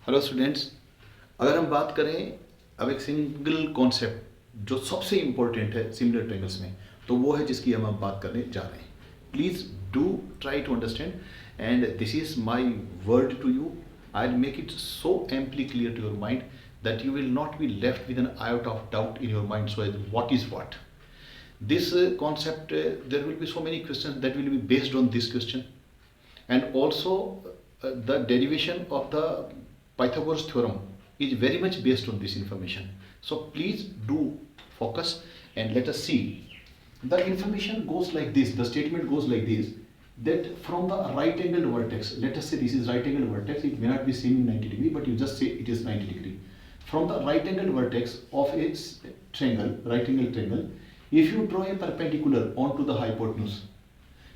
Hello students, अगर हम बात करें अब एक सिंगल कॉन्सेप्ट जो सबसे इम्पोर्टेंट है सिमिलर ट्रायंगल्स में, तो वो है जिसकी हम बात करने जा रहे हैं. Please do try to understand and this is my word to you. I will make it so amply clear to your mind that you will not be left with an iota of doubt in your mind. So what is what? This concept, there will be so many questions that will be based on this question, and also the derivation of the Pythagoras theorem is very much based on this information. So please do focus and let us see. The information goes like this, the statement goes like this, that from the right angled vertex, let us say this is right angled vertex, it may not be seen in 90 degree, but you just say it is 90 degree. From the right angled vertex of a triangle, right angled triangle, if you draw a perpendicular onto the hypotenuse,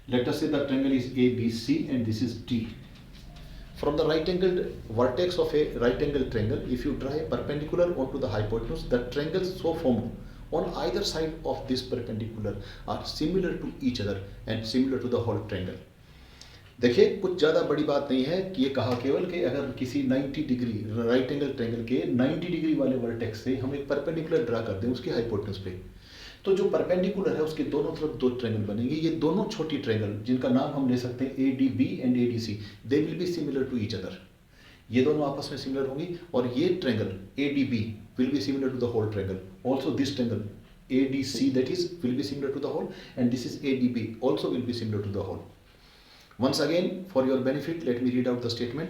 let us say the triangle is ABC and this is D. From the right angled vertex of a right angled triangle, if you draw a perpendicular onto the hypotenuse, the triangles so formed on either side of this perpendicular are similar to each other and similar to the whole triangle. देखिए, कुछ ज़्यादा बड़ी बात नहीं है कि ये कहा केवल कि अगर किसी 90 डिग्री राइट एंगल ट्रायंगल के 90 डिग्री वाले वर्टेक्स से हम एक परपेंडिकुलर ड्रा कर दें उसकी हाइपोटेन्यूज पे, तो जो परपेंडिकुलर है उसके दोनों तरफ दो ट्रायंगल बनेंगे. ये दोनों छोटी ट्रायंगल जिनका नाम हम ले सकते हैं ADB and ADC, they will be similar to each other. ये दोनों आपस में सिमिलर होंगी और ये triangle ADB will be similar to the whole triangle. Also this triangle ADC that is will be similar to the whole, and this is ADB also will be similar to the whole. Once again, for your benefit, let me read out the statement.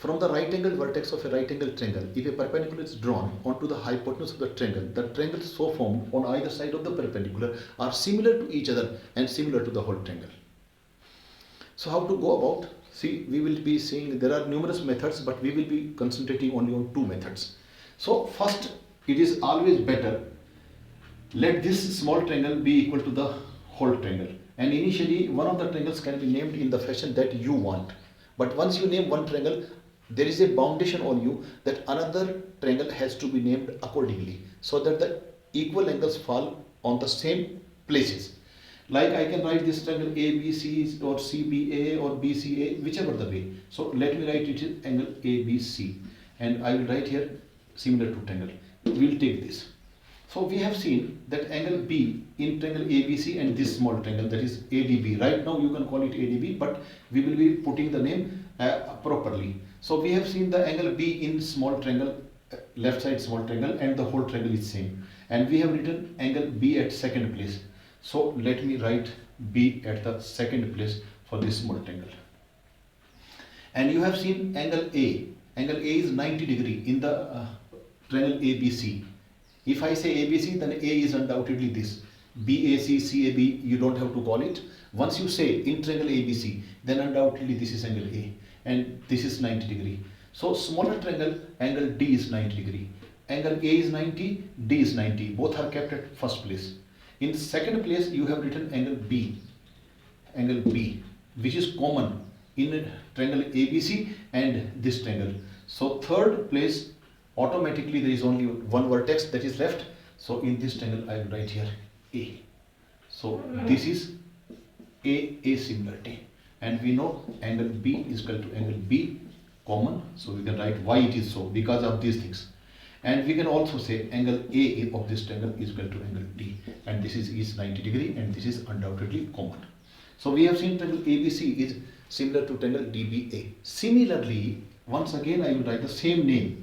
From the right angled vertex of a right angled triangle, if a perpendicular is drawn onto the hypotenuse of the triangles so formed on either side of the perpendicular are similar to each other and similar to the whole triangle. So how to go about? See, we will be seeing there are numerous methods, but we will be concentrating only on two methods. So first, it is always better, let this small triangle be equal to the whole triangle. And initially one of the triangles can be named in the fashion that you want, but once you name one triangle, there is a foundation on you that another triangle has to be named accordingly, so that the equal angles fall on the same places. Like I can write this triangle ABC or CBA or BCA, whichever the way. So let me write it as angle ABC, and I will write here similar to triangle. We'll take this. So we have seen that angle B in triangle ABC and this small triangle, that is ADB. Right now you can call it ADB, but we will be putting the name properly. So we have seen the angle B in small triangle, left side small triangle, and the whole triangle is same. And we have written angle B at second place. So let me write B at the second place for this small triangle. And you have seen angle A. Angle A is 90 degree in the triangle ABC. If I say ABC, then A is undoubtedly this. BAC, CAB, you don't have to call it. Once you say in triangle ABC, then undoubtedly this is angle A, and this is 90 degree. So smaller triangle, angle D is 90 degree. Angle A is 90, D is 90. Both are kept at first place. In second place, you have written angle B, which is common in triangle ABC and this triangle. So third place, automatically there is only one vertex that is left. So in this triangle I will write here A. So this is A similarity, and we know angle B is equal to angle B common, so we can write why it is so, because of these things. And we can also say angle A of this triangle is equal to angle D, and this is 90 degree, and this is undoubtedly common. So we have seen triangle ABC is similar to triangle DBA. Similarly, once again I will write the same name.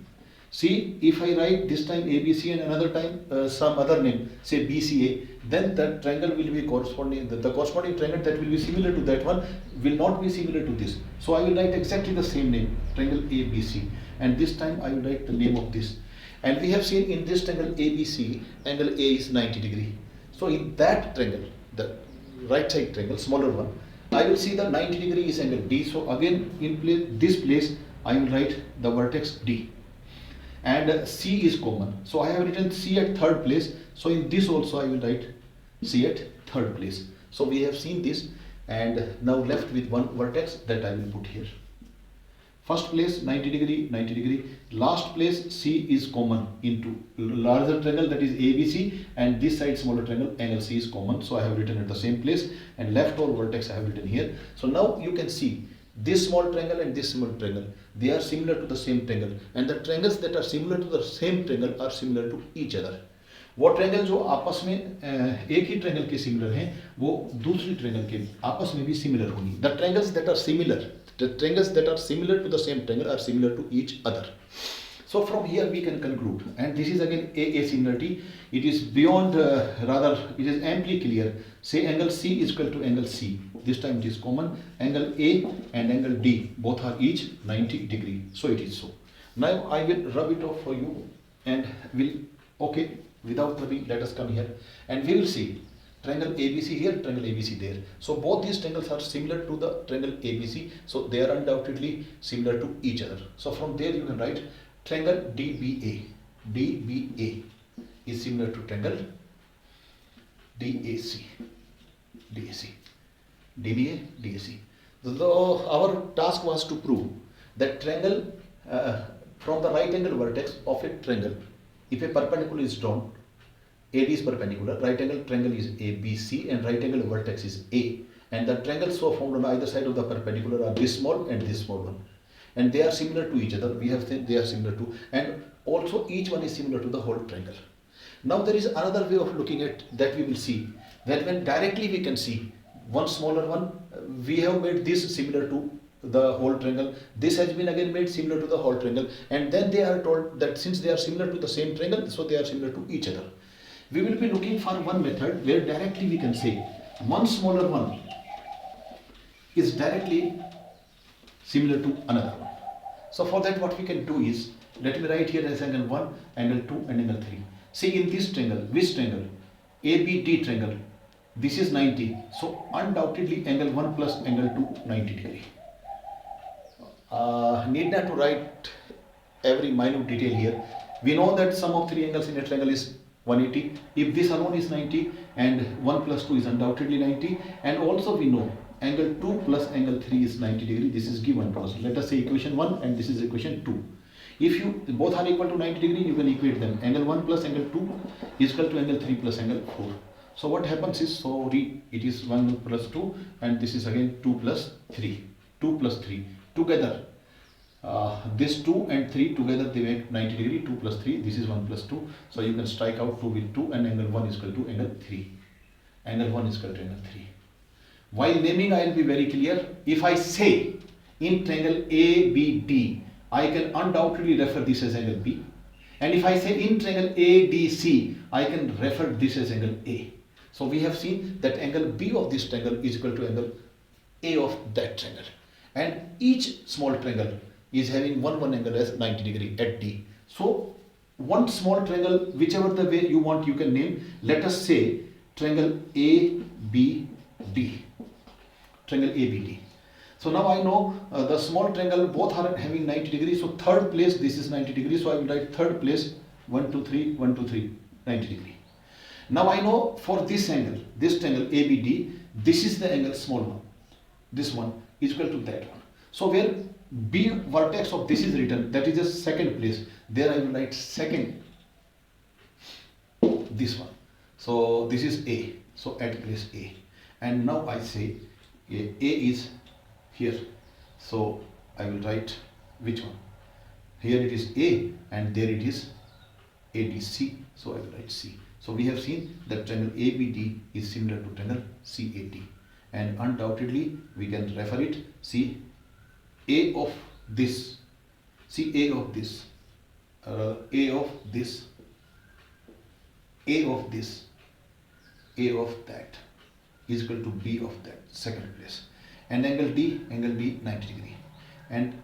See, if I write this time ABC and another time some other name, say BCA, then the triangle will be corresponding, the corresponding triangle that will be similar to that one will not be similar to this. So I will write exactly the same name, triangle ABC, and this time I will write the name of this. And we have seen in this triangle ABC, angle A is 90 degree. So in that triangle, the right side triangle, smaller one, I will see the 90 degree is angle D. So again in this place I will write the vertex D. And C is common, so I have written C at third place. So in this also I will write C at third place. So we have seen this, and now left with one vertex that I will put here. First place 90 degree, last place C is common into larger triangle, that is ABC, and this side smaller triangle angle C is common, so I have written at the same place, and left over vertex I have written here. So now you can see This small triangle and this small triangle, they are similar to the same triangle, and the triangles that are similar to the same triangle are similar to each other. वो triangle जो आपस में एक ही triangle के similar हैं वो दूसरी triangle के आपस में भी सिमिलर होंगी. The triangles that are similar, the triangles that are similar to the same triangle are similar to each other. So from here we can conclude, and this is again a similarity. It is beyond, rather it is amply clear. Say angle C is equal to angle C. This time it is common. Angle A and angle D both are each 90 degree. So it is so. Now I will rub it off for you, and will, okay, without rubbing, let us come here and we will see triangle ABC here, triangle ABC there. So both these triangles are similar to the triangle ABC, so they are undoubtedly similar to each other. So from there you can write triangle DBA. DBA is similar to triangle DAC. DAC. DBA, DAC. So our task was to prove that triangle from the right angle vertex of a triangle, if a perpendicular is drawn, AD is perpendicular, right angle triangle is ABC, and right angle vertex is A, and the triangles so formed on either side of the perpendicular are this small and this small one, and they are similar to each other. We have said they are similar to, and also each one is similar to the whole triangle. Now there is another way of looking at that we will see, that when directly we can see one smaller one, we have made this similar to the whole triangle, this has been again made similar to the whole triangle, and then they are told that since they are similar to the same triangle, so they are similar to each other. We will be looking for one method where directly we can say one smaller one is directly similar to another one. So for that what we can do is, let me write here as angle 1, angle 2 and angle 3. See in this triangle, which triangle? ABD triangle. This is 90. So undoubtedly angle 1 plus angle 2 90 degree. Need not to write every minute detail here. We know that sum of three angles in a triangle is 180. If this alone is 90 and 1 plus 2 is undoubtedly 90, and also we know angle 2 plus angle 3 is 90 degree. This is given to us. Let us say equation 1 and this is equation 2. If you both are equal to 90 degree, you can equate them. Angle 1 plus angle 2 is equal to angle 3 plus angle 4. So what happens is, it is 1 plus 2 and this is again 2 plus 3. 2 plus 3 together. This 2 and 3 together they make 90 degree. 2 plus 3, this is 1 plus 2. So you can strike out 2 with 2 and angle 1 is equal to angle 3. Angle 1 is equal to angle 3. While naming I will be very clear. If I say in triangle ABD, I can undoubtedly refer this as angle B. And if I say in triangle ADC, I can refer this as angle A. So we have seen that angle B of this triangle is equal to angle A of that triangle. And each small triangle is having one angle as 90 degree at D. So one small triangle, whichever the way you want, you can name. Let us say triangle ABD. Triangle ABD. So now I know the small triangle both are having 90 degrees. So third place, this is 90 degrees. So I will write third place 1, 2, 3, 1, 2, 3, 90 degree. Now I know for this angle, this triangle ABD, this is the angle small one. This one is equal to that one. So where B vertex of this is written, that is the second place. There I will write second, this one. So this is A. So at place A. And now I say A is here. So I will write which one? Here it is A and there it is ADC. So I will write C. So we have seen that triangle ABD is similar to triangle CAD. And undoubtedly we can refer it. See A of this. See A of this. A of this. A of this. A of that is equal to B of that, second place. And angle D 90 degree. And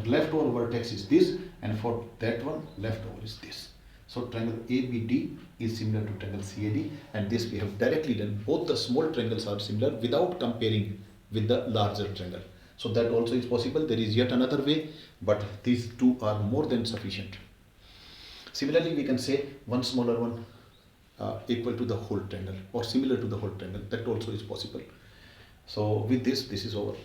leftover vertex is this, and for that one leftover is this. So triangle ABD is similar to triangle CAD, and this we have directly done. Both the small triangles are similar without comparing with the larger triangle. So that also is possible. There is yet another way, but these two are more than sufficient. Similarly, we can say one smaller one equal to the whole triangle or similar to the whole triangle. That also is possible. So with this is over.